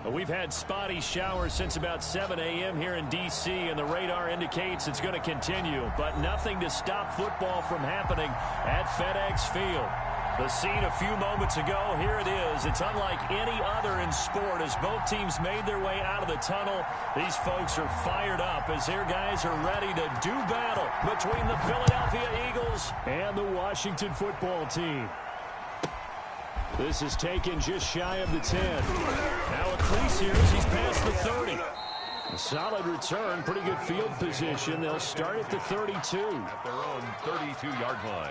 We've had spotty showers since about 7 a.m. here in D.C., and the radar indicates it's going to continue, but nothing to stop football from happening at FedEx Field. The scene a few moments ago, here it is. It's unlike any other in sport as both teams made their way out of the tunnel. These folks are fired up as their guys are ready to do battle between the Philadelphia Eagles and the Washington football team. This is taken just shy of the 10. Now a crease here as he's past the 30. A solid return, pretty good field position. They'll start at the 32. At their own 32-yard line.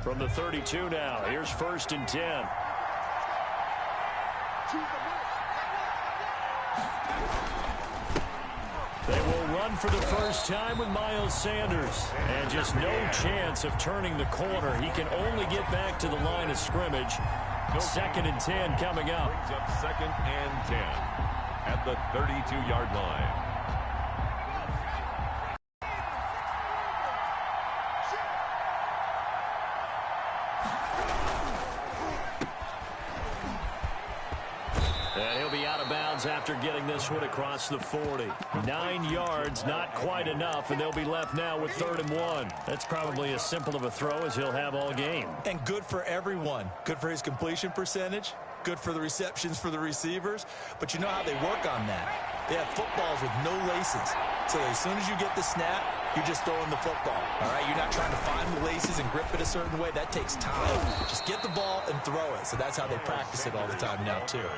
From the 32 now, here's 1st and 10. They will run for the first time with Miles Sanders. And just no chance of turning the corner. He can only get back to the line of scrimmage. 2nd and 10 coming up. Brings up 2nd and 10 at the 32-yard line. And he'll be out of bounds after getting this one across the 40. 9 yards, not quite enough, and they'll be left now with 3rd and 1. That's probably as simple of a throw as he'll have all game. And good for everyone. Good for his completion percentage. Good for the receptions for the receivers. But you know how they work on that. They have footballs with no laces. So as soon as you get the snap, you're just throwing the football. All right, you're not trying to find the laces and grip it a certain way. That takes time. Just get the ball and throw it. So that's how they practice it all the time now, too.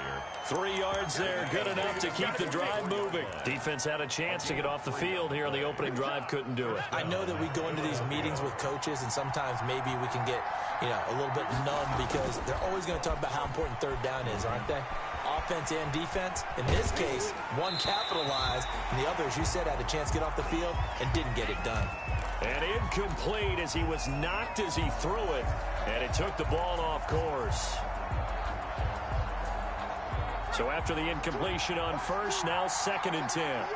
3 yards there, good enough to keep the drive moving. Defense had a chance to get off the field here on the opening drive, couldn't do it. I know that we go into these meetings with coaches, and sometimes maybe we can get, a little bit numb because they're always going to talk about how important 3rd down is, aren't they? Offense and defense. In this case, one capitalized, and the other, as you said, had a chance to get off the field and didn't get it done. And incomplete as he was knocked as he threw it, and it took the ball off course. So after the incompletion on 1st, now 2nd and 10.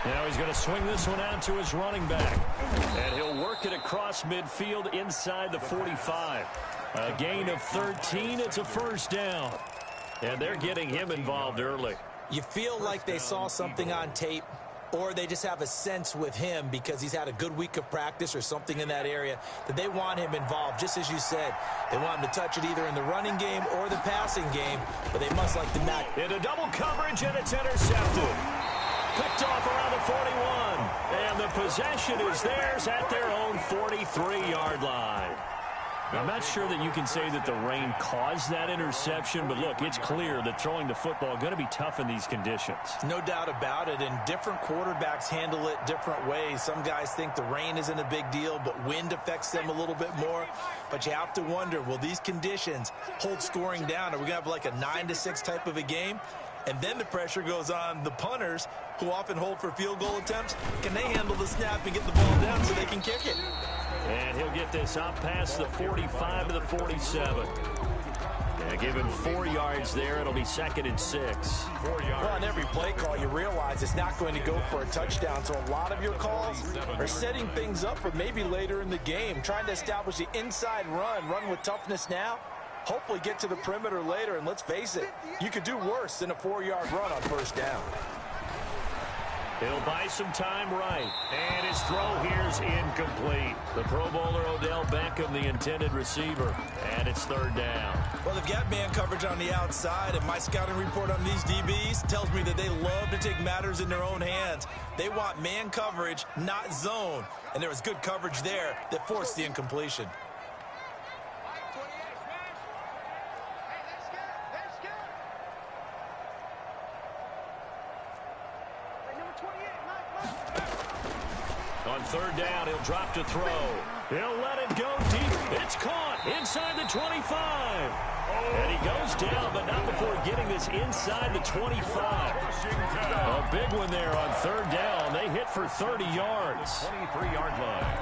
Now he's going to swing this one out to his running back. And he'll work it across midfield inside the 45. A gain of 13. It's a 1st down. And they're getting him involved early. You feel like they saw something on tape, or they just have a sense with him because he's had a good week of practice or something in that area that they want him involved. Just as you said, they want him to touch it either in the running game or the passing game, but they must like the match. Into double coverage, and it's intercepted. Picked off around the 41. And the possession is theirs at their own 43-yard line. I'm not sure that you can say that the rain caused that interception, but look, it's clear that throwing the football is going to be tough in these conditions. No doubt about it, and different quarterbacks handle it different ways. Some guys think the rain isn't a big deal, but wind affects them a little bit more. But you have to wonder, will these conditions hold scoring down? Are we going to have like a 9-6 type of a game? And then the pressure goes on the punters, who often hold for field goal attempts. Can they handle the snap and get the ball down so they can kick it? And he'll get this out past the 45 to the 47. Yeah, give him 4 yards there. It'll be 2nd and 6. 4 yards. Well, on every play call, you realize it's not going to go for a touchdown. So a lot of your calls are setting things up for maybe later in the game, trying to establish the inside run with toughness now. Hopefully get to the perimeter later, and let's face it, you could do worse than a 4-yard run on 1st down. He'll buy some time right, and his throw here's incomplete. The Pro Bowler Odell Beckham, the intended receiver, and it's 3rd down. Well, they've got man coverage on the outside, and my scouting report on these DBs tells me that they love to take matters in their own hands. They want man coverage, not zone, and there was good coverage there that forced the incompletion. On 3rd down, he'll drop to throw. He'll let it go deep. It's caught inside the 25. And he goes down, but not before getting this inside the 25. A big one there on 3rd down. They hit for 30 yards. 23-yard line.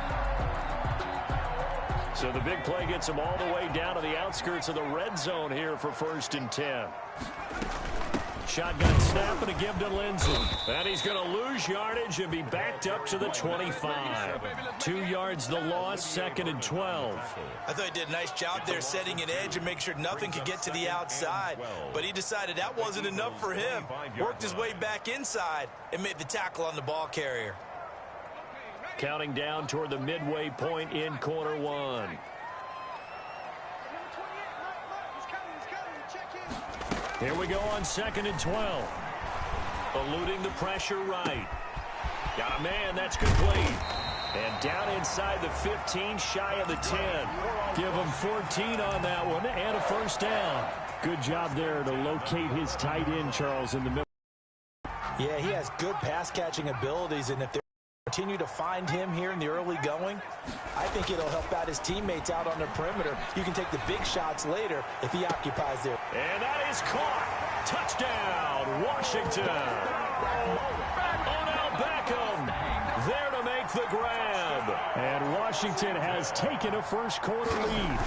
So the big play gets him all the way down to the outskirts of the red zone here for 1st and 10. Shotgun snap and a give to Lindsey. And he's going to lose yardage and be backed up to the 25. 2 yards the loss, 2nd and 12. I thought he did a nice job there setting an edge and make sure nothing could get to the outside. But he decided that wasn't enough for him. Worked his way back inside and made the tackle on the ball carrier. Counting down toward the midway point in quarter 1. Here we go on 2nd and 12. Eluding the pressure right. Got a man, that's complete. And down inside the 15, shy of the 10. Give him 14 on that one and a 1st down. Good job there to locate his tight end, Charles, in the middle. Yeah, he has good pass-catching abilities, and if they continue to find him here in the early going, I think it'll help out his teammates out on the perimeter. You can take the big shots later if he occupies there. And that is caught. Touchdown, Washington. Odell Beckham there to make the grab. And Washington has taken a first quarter lead.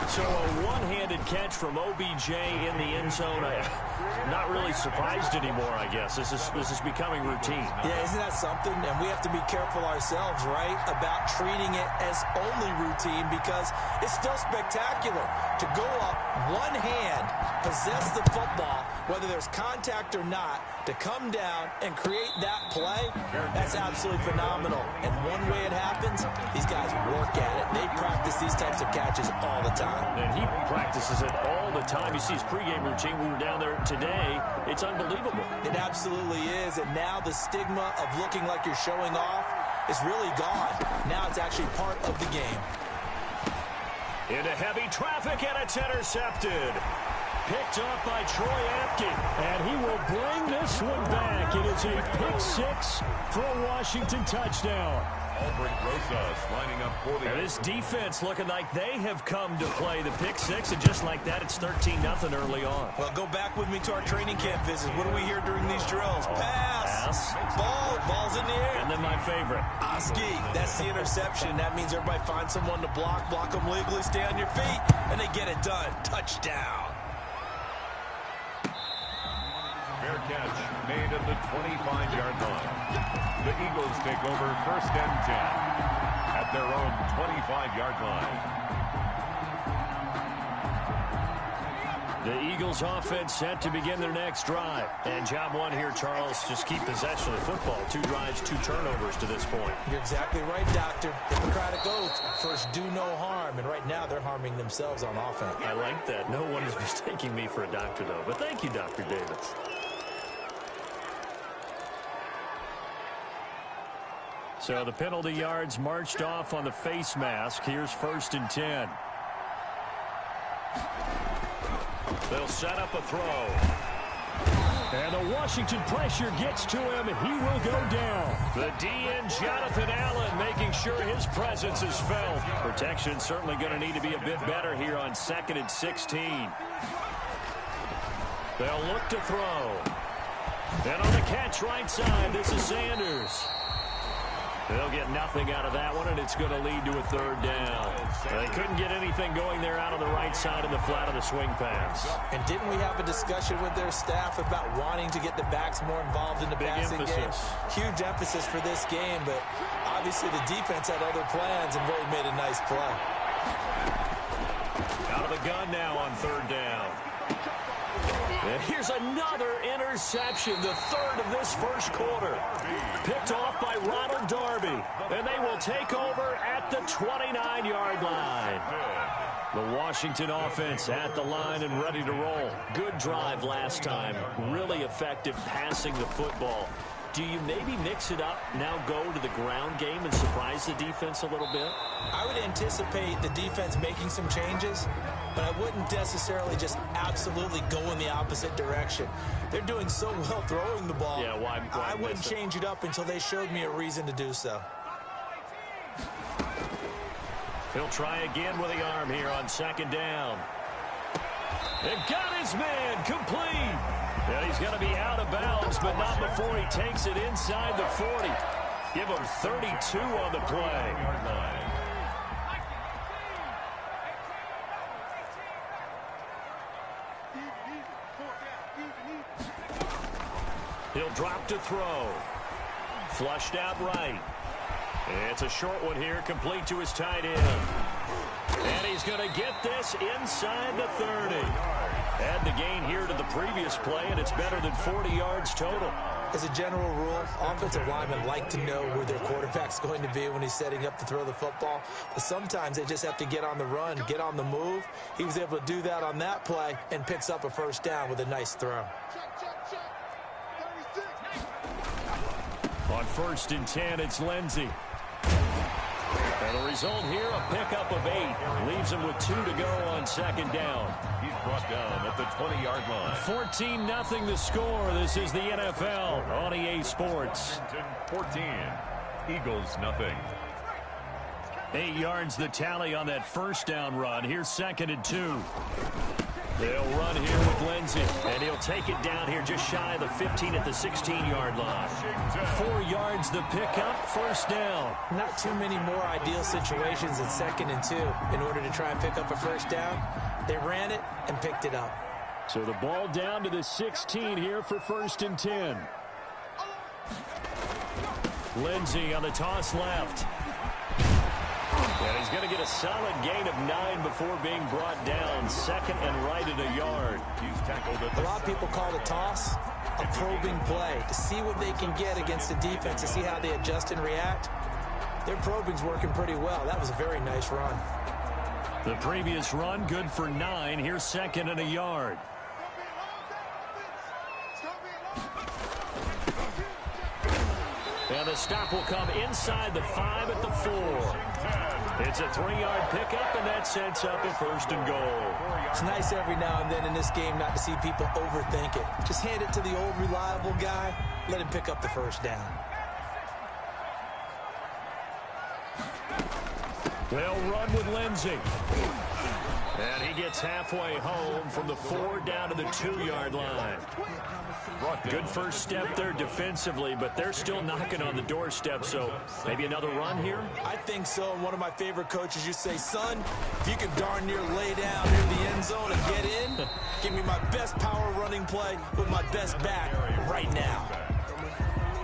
So a one-handed catch from OBJ in the end zone. I'm not really surprised anymore, I guess. This is becoming routine. Yeah, isn't that something? And we have to be careful ourselves, right, about treating it as only routine, because it's still spectacular to go up one hand, possess the football, whether there's contact or not, to come down and create that play. That's absolutely phenomenal. And one way it happens, these guys work at it. They practice these types of catches all the time. And he practices it all the time. You see his pregame routine. We were down there today. It's unbelievable. It absolutely is. And now the stigma of looking like you're showing off is really gone. Now it's actually part of the game. Into heavy traffic, and it's intercepted. Picked off by Troy Apke. And he will bring this one back. It is a pick 6 for a Washington touchdown. Albert Rosas lining up for the... And this defense looking like they have come to play the pick 6, and just like that, it's 13-0 early on. Well, go back with me to our training camp visit. What do we hear during these drills? Pass. Ball's in the air. And then my favorite. Oski, that's the interception. That means everybody finds someone to block them legally, stay on your feet, and they get it done. Touchdown. Fair catch made at the 25-yard line. The Eagles take over 1st and 10 at their own 25-yard line. The Eagles offense set to begin their next drive. And job one here, Charles, just keep possession of the football. 2 drives, 2 turnovers to this point. You're exactly right, Doctor. Hippocratic oath. First, do no harm. And right now, they're harming themselves on offense. I like that. No one is mistaking me for a doctor, though. But thank you, Dr. Davis. So the penalty yards marched off on the face mask. Here's 1st and 10. They'll set up a throw. And the Washington pressure gets to him. He will go down. The DN, Jonathan Allen, making sure his presence is felt. Protection certainly going to need to be a bit better here on 2nd and 16. They'll look to throw. And on the catch right side, this is Sanders. They'll get nothing out of that one, and it's going to lead to a 3rd down. They couldn't get anything going there out of the right side of the flat of the swing pass. And didn't we have a discussion with their staff about wanting to get the backs more involved in the passing game? Huge emphasis for this game, but obviously the defense had other plans and really made a nice play. Out of the gun now on 3rd down. And here's another interception, the 3rd of this first quarter. Picked off by Ronald Darby. And they will take over at the 29-yard line. The Washington offense at the line and ready to roll. Good drive last time. Really effective passing the football. Do you maybe mix it up, now go to the ground game and surprise the defense a little bit? I would anticipate the defense making some changes, but I wouldn't necessarily just absolutely go in the opposite direction. They're doing so well throwing the ball. Yeah, why I wouldn't change it up until they showed me a reason to do so. He'll try again with the arm here on 2nd down. And got his man complete. And he's going to be out of bounds, but not before he takes it inside the 40. Give him 32 on the play. drop to throw. Flushed out right. It's a short one here, complete to his tight end. And he's going to get this inside the 30. Add the gain here to the previous play, and it's better than 40 yards total. As a general rule, offensive linemen like to know where their quarterback's going to be when he's setting up to throw the football. But sometimes they just have to get on the run, get on the move. He was able to do that on that play and picks up a first down with a nice throw. On 1st and 10, it's Lindsey. And the result here, a pickup of 8. Leaves him with 2 to go on 2nd down. He's brought down at the 20-yard line. 14-0 the score. This is the NFL on EA Sports. 14. Eagles, nothing. 8 yards the tally on that first down run. Here's 2nd and 2. They'll run here with Lindsey, and he'll take it down here just shy of the 15 at the 16-yard line. 4 yards the pickup, first down. Not too many more ideal situations in 2nd and 2 in order to try and pick up a first down. They ran it and picked it up. So the ball down to the 16 here for 1st and 10. Lindsey on the toss left. And he's going to get a solid gain of 9 before being brought down. 2nd and right at a yard. He's tackled at a lot of people call the toss a probing play to see what they can get against the defense, to see how they adjust and react. Their probing's working pretty well. That was a very nice run. The previous run good for 9. Here's 2nd and a yard. And the stop will come inside the 5 at the 4. It's a 3-yard pickup, and that sets up a 1st and goal. It's nice every now and then in this game not to see people overthink it. Just hand it to the old reliable guy. Let him pick up the first down. They'll run with Lindsey. And he gets halfway home from the 4 down to the 2-yard line. Good first step there defensively, but they're still knocking on the doorstep, so maybe another run here? I think so. And one of my favorite coaches, you say, son, if you can darn near lay down near the end zone and get in, give me my best power running play with my best back right now.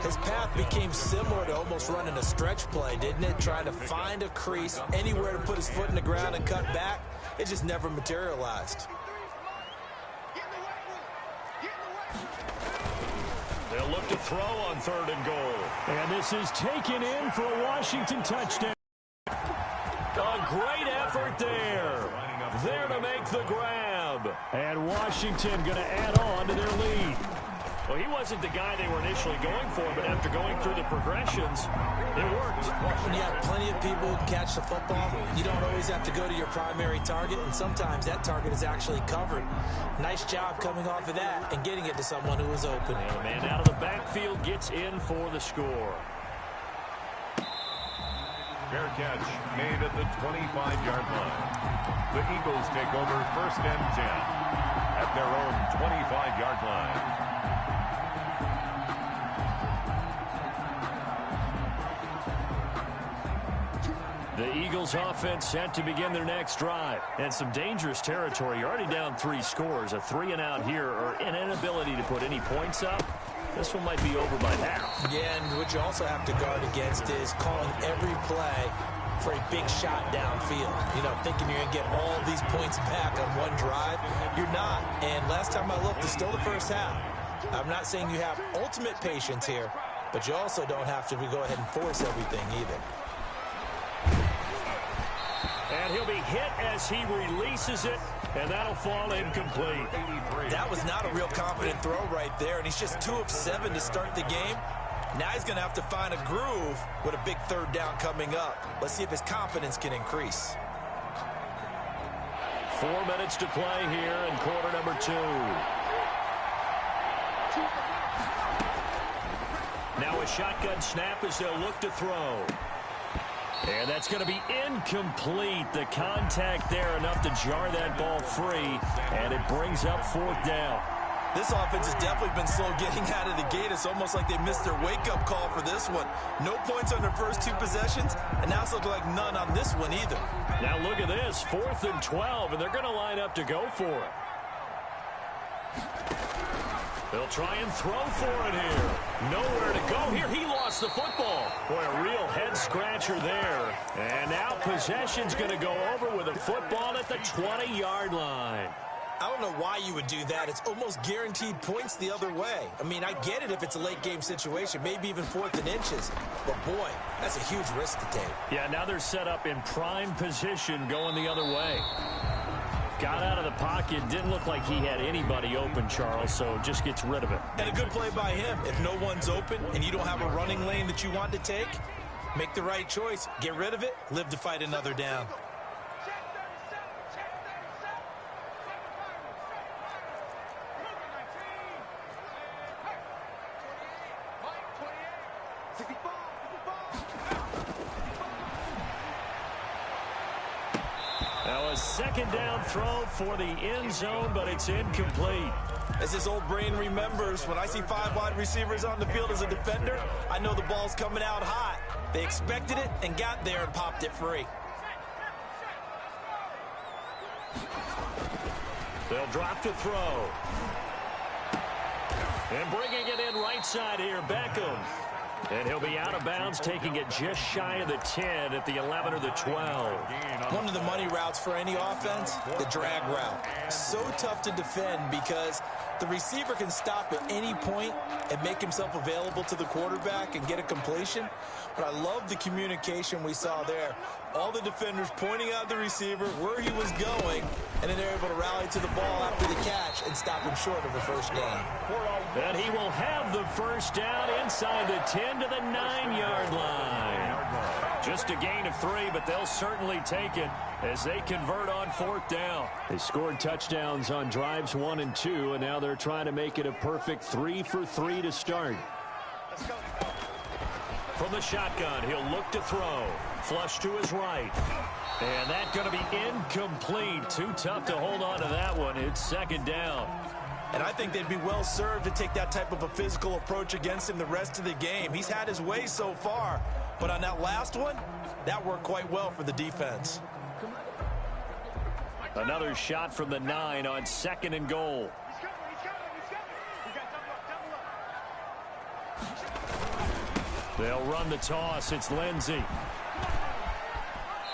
His path became similar to almost running a stretch play, didn't it? Trying to find a crease, anywhere to put his foot in the ground and cut back. It just never materialized. They'll look to throw on 3rd and goal. And this is taken in for a Washington touchdown. A great effort there. There to make the grab. And Washington going to add on to their lead. Well, he wasn't the guy they were initially going for, but after going through the progressions, it worked. When you have plenty of people who catch the football, you don't always have to go to your primary target, and sometimes that target is actually covered. Nice job coming off of that and getting it to someone who was open. And the man out of the backfield gets in for the score. Fair catch made at the 25-yard line. The Eagles take over 1st and 10 at their own 25-yard line. The Eagles offense set to begin their next drive. And some dangerous territory. You're already down 3 scores. A 3-and-out here, or an inability to put any points up. This one might be over by half. Yeah, and what you also have to guard against is calling every play for a big shot downfield. You know, thinking you're going to get all these points back on one drive. You're not. And last time I looked, it's still the first half. I'm not saying you have ultimate patience here, but you also don't have to go ahead and force everything either. And he'll be hit as he releases it, and that'll fall incomplete. That was not a real confident throw right there, and he's just 2 of 7 to start the game. Now he's going to have to find a groove with a big 3rd down coming up. Let's see if his confidence can increase. 4 minutes to play here in quarter number 2. Now a shotgun snap as they'll look to throw. And that's going to be incomplete. The contact there enough to jar that ball free, and it brings up 4th down. This offense has definitely been slow getting out of the gate. It's almost like they missed their wake-up call for this one. No points on their first 2 possessions, and now it's looking like none on this one either. Now look at this, 4th and 12, and they're going to line up to go for it. They'll try and throw for it here. Nowhere to go here. He lost the football. Boy, a real head-scratcher there. And now possession's going to go over with a football at the 20-yard line. I don't know why you would do that. It's almost guaranteed points the other way. I mean, I get it if it's a late-game situation, maybe even 4th and inches. But, boy, that's a huge risk to take. Yeah, now they're set up in prime position going the other way. Got out of the pocket. Didn't look like he had anybody open, Charles, so just gets rid of it. And a good play by him. If no one's open and you don't have a running lane that you want to take, make the right choice. Get rid of it. Live to fight another down. Now a second down throw for the end zone, but it's incomplete. As his old brain remembers, when I see 5 wide receivers on the field as a defender, I know the ball's coming out hot. They expected it and got there and popped it free. They'll drop to throw. And bringing it in right side here, Beckham. And he'll be out of bounds, taking it just shy of the 10 at the 11 or the 12. One of the money routes for any offense, the drag route. So tough to defend because the receiver can stop at any point and make himself available to the quarterback and get a completion. But I love the communication we saw there. All the defenders pointing out the receiver where he was going, and then they're able to rally to the ball after the catch and stop him short of a first down. And he will have the first down inside the 10 to the 9-yard line. Just a gain of 3, but they'll certainly take it as they convert on 4th down. They scored touchdowns on drives 1 and 2, and now they're trying to make it a perfect 3 for 3 to start. From the shotgun, he'll look to throw. Flush to his right. And that's going to be incomplete. Too tough to hold on to that one. It's second down. And I think they'd be well served to take that type of a physical approach against him the rest of the game. He's had his way so far. But on that last one, that worked quite well for the defense. Another shot from the 9 on 2nd and goal. They'll run the toss. It's Lindsey.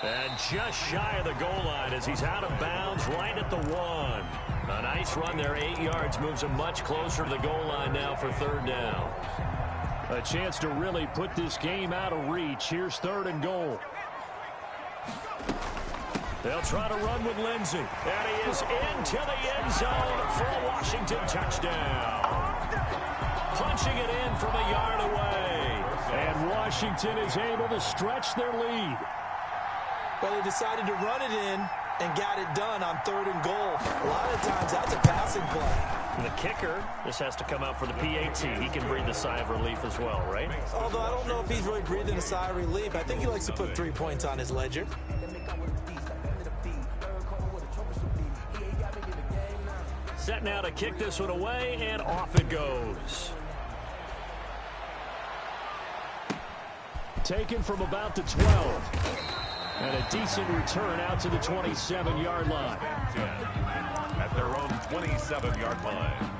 And just shy of the goal line as he's out of bounds right at the 1. A nice run there, 8 yards, moves him much closer to the goal line now for 3rd down. A chance to really put this game out of reach. Here's 3rd and goal. They'll try to run with Lindsey. And he is into the end zone for a Washington touchdown. Punching it in from a yard away. And Washington is able to stretch their lead. But they decided to run it in and got it done on 3rd and goal. A lot of times that's a passing play. The kicker, this has to come out for the PAT. He can breathe a sigh of relief as well, right? Although I don't know if he's really breathing a sigh of relief. I think he likes to put 3 points on his ledger. Set now to kick this one away, and off it goes. Taken from about the 12. And a decent return out to the 27-yard line. At their own 27-yard line.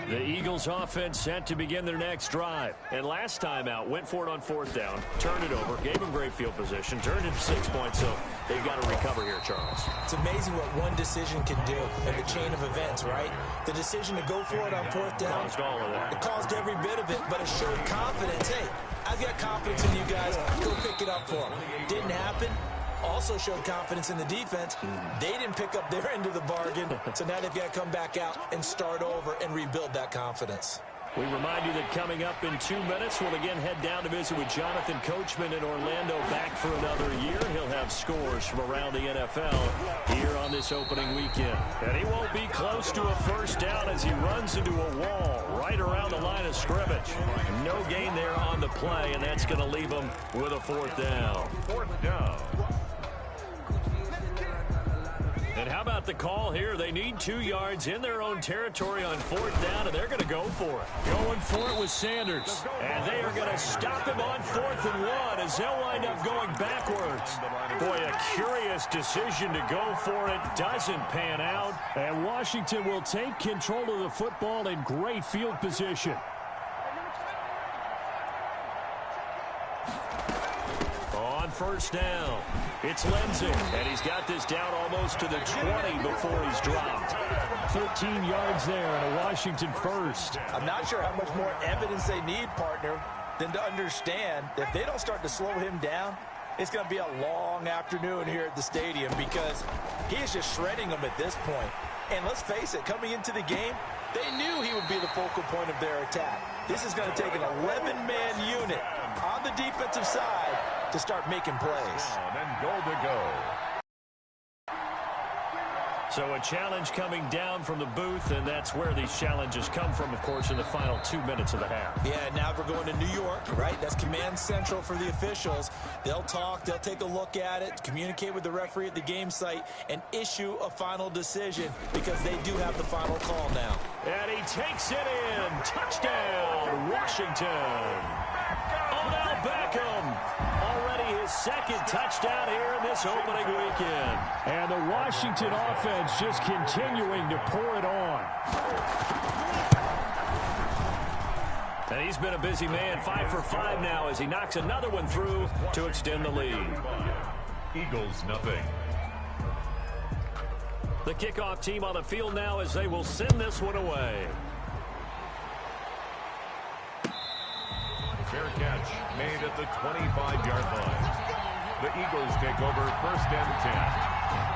The Eagles offense set to begin their next drive. And last time out, went for it on 4th down, turned it over, gave them great field position, turned it 6 points, so they've got to recover here, Charles. It's amazing what one decision can do in the chain of events, right? The decision to go for it on 4th down. Caused all of that. It caused every bit of it, but it showed confidence. Hey, I've got confidence in you guys. Go pick it up for them. Didn't happen. Also showed confidence in the defense. They didn't pick up their end of the bargain, so now they've got to come back out and start over and rebuild that confidence. We remind you that coming up in 2 minutes, we'll again head down to visit with Jonathan Coachman in Orlando, back for another year. He'll have scores from around the NFL here on this opening weekend. And he won't be close to a first down as he runs into a wall right around the line of scrimmage. No gain there on the play, and that's going to leave him with a 4th down. 4th down. And how about the call here? They need 2 yards in their own territory on 4th down, and they're going to go for it. Going for it with Sanders. And they are going to stop him on 4th and 1 as they'll wind up going backwards. Boy, a curious decision to go for it. Doesn't pan out. And Washington will take control of the football in great field position. On 1st down, it's Lindsey, and he's got this down almost to the 20 before he's dropped. 13 yards there and a Washington 1st. I'm not sure how much more evidence they need, partner, than to understand that if they don't start to slow him down, it's going to be a long afternoon here at the stadium because he is just shredding them at this point. And let's face it, coming into the game, they knew he would be the focal point of their attack. This is going to take an 11-man unit on the defensive side to start making plays. And goal to go. So a challenge coming down from the booth, and that's where these challenges come from, of course, in the final 2 minutes of the half. Yeah, now we're going to New York, right? That's command central for the officials. They'll talk, they'll take a look at it, communicate with the referee at the game site, and issue a final decision because they do have the final call now. And he takes it in. Touchdown, Washington. Odell Beckham. Already his 2nd touchdown here in this opening weekend. And the Washington offense just continuing to pour it on. And he's been a busy man, 5 for 5 now as he knocks another one through to extend the lead. Eagles nothing. The kickoff team on the field now as they will send this one away. Fair catch made at the 25-yard line. The Eagles take over 1st and 10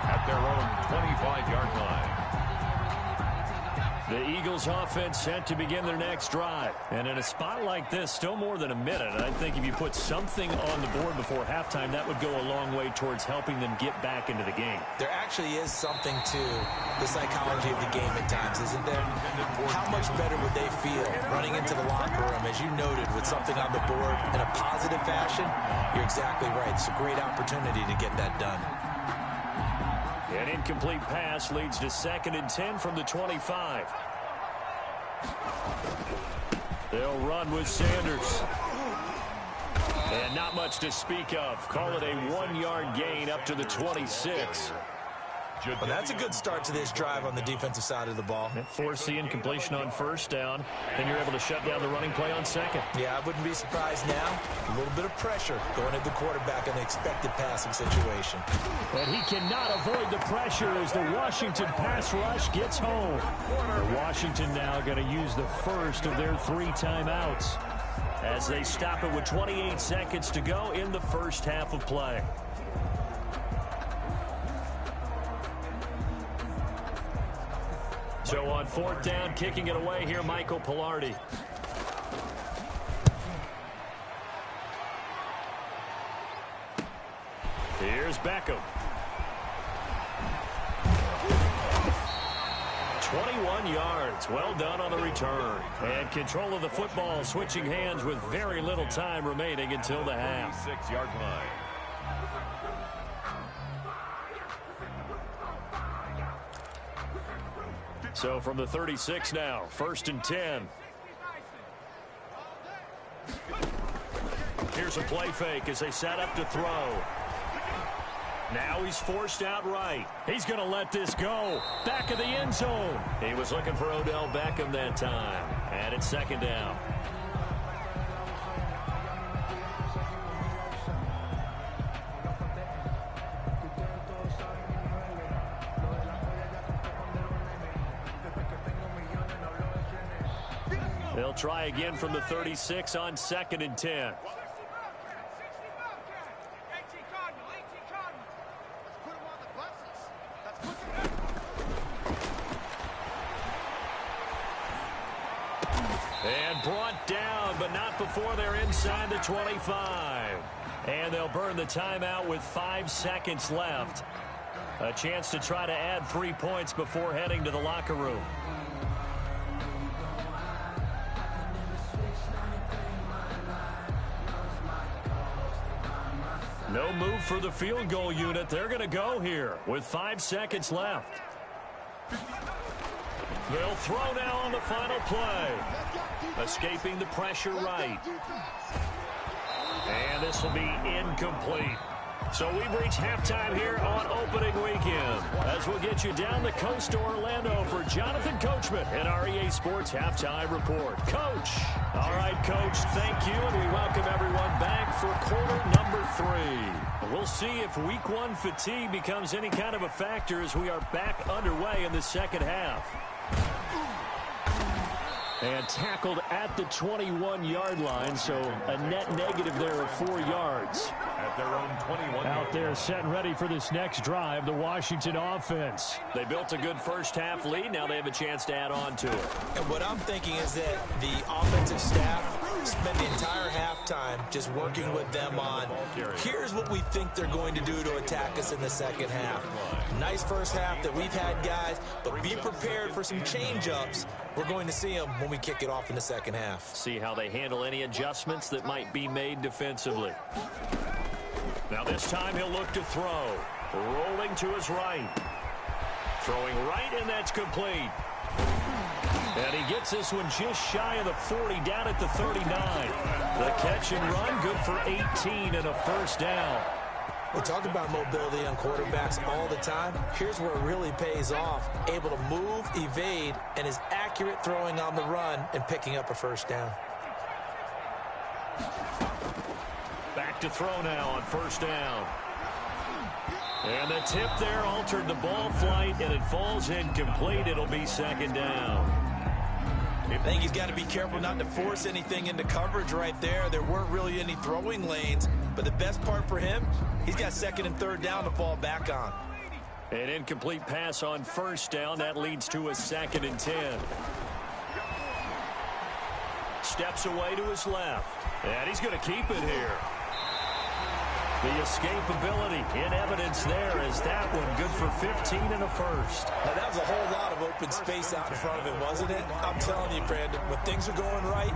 at their own 25-yard line. The Eagles offense set to begin their next drive. And in a spot like this, still more than a minute. I think if you put something on the board before halftime, that would go a long way towards helping them get back into the game. There actually is something to the psychology of the game at times, isn't there? How much better would they feel running into the locker room, as you noted, with something on the board in a positive fashion? You're exactly right. It's a great opportunity to get that done. An incomplete pass leads to 2nd and 10 from the 25. They'll run with Sanders. And not much to speak of. Call it a 1-yard gain up to the 26. Well, that's a good start to this drive on the defensive side of the ball. Force the incompletion on 1st down. Then you're able to shut down the running play on 2nd. Yeah, I wouldn't be surprised now. A little bit of pressure going at the quarterback in the expected passing situation. And he cannot avoid the pressure as the Washington pass rush gets home. Washington now going to use the first of their 3 timeouts as they stop it with 28 seconds to go in the first half of play. So on 4th down, kicking it away here, Michael Pilardi. Here's Beckham. 21 yards. Well done on the return. And control of the football, switching hands with very little time remaining until the half. 6-yard line. So from the 36 now, 1st and 10. Here's a play fake as they set up to throw. Now he's forced out right. He's going to let this go. Back of the end zone. He was looking for Odell Beckham that time. And it's 2nd down. They'll try again from the 36 on 2nd and 10. And brought down, but not before they're inside the 25. And they'll burn the timeout with 5 seconds left. A chance to try to add 3 points before heading to the locker room. No move for the field goal unit. They're going to go here with 5 seconds left. They'll throw now on the final play. Escaping the pressure right. And this will be incomplete. So we've reached halftime here on opening weekend. As we'll get you down the coast to Orlando for Jonathan Coachman in our EA Sports Halftime Report. Coach. All right, Coach, thank you, and we welcome everyone back for quarter number 3. We'll see if week 1 fatigue becomes any kind of a factor as we are back underway in the second half. And tackled at the 21-yard line, so a net negative there of 4 yards. At their own 21. Out there set and ready for this next drive, the Washington offense. They built a good first-half lead. Now they have a chance to add on to it. And what I'm thinking is that the offensive staff spent the entire halftime just working with them on, here's what we think they're going to do to attack us in the second half. Nice first half that we've had, guys, but be prepared for some change-ups. We're going to see them when we kick it off in the second half. See how they handle any adjustments that might be made defensively. Now this time he'll look to throw. Rolling to his right. Throwing right, and that's complete. And he gets this one just shy of the 40, down at the 39. The catch and run, good for 18 and a first down. We talk about mobility on quarterbacks all the time. Here's where it really pays off. Able to move, evade, and is accurate throwing on the run and picking up a first down. Back to throw now on first down. And the tip there altered the ball flight, and it falls incomplete. It'll be second down. I think he's got to be careful not to force anything into coverage right there. There weren't really any throwing lanes, but the best part for him, he's got second and third down to fall back on. An incomplete pass on first down. That leads to a second and 10. Steps away to his left. And he's going to keep it here. The escapability in evidence there as that one good for 15 and a first. Now, that was a whole lot of open space out in front of him, wasn't it? I'm telling you, Brandon, when things are going right,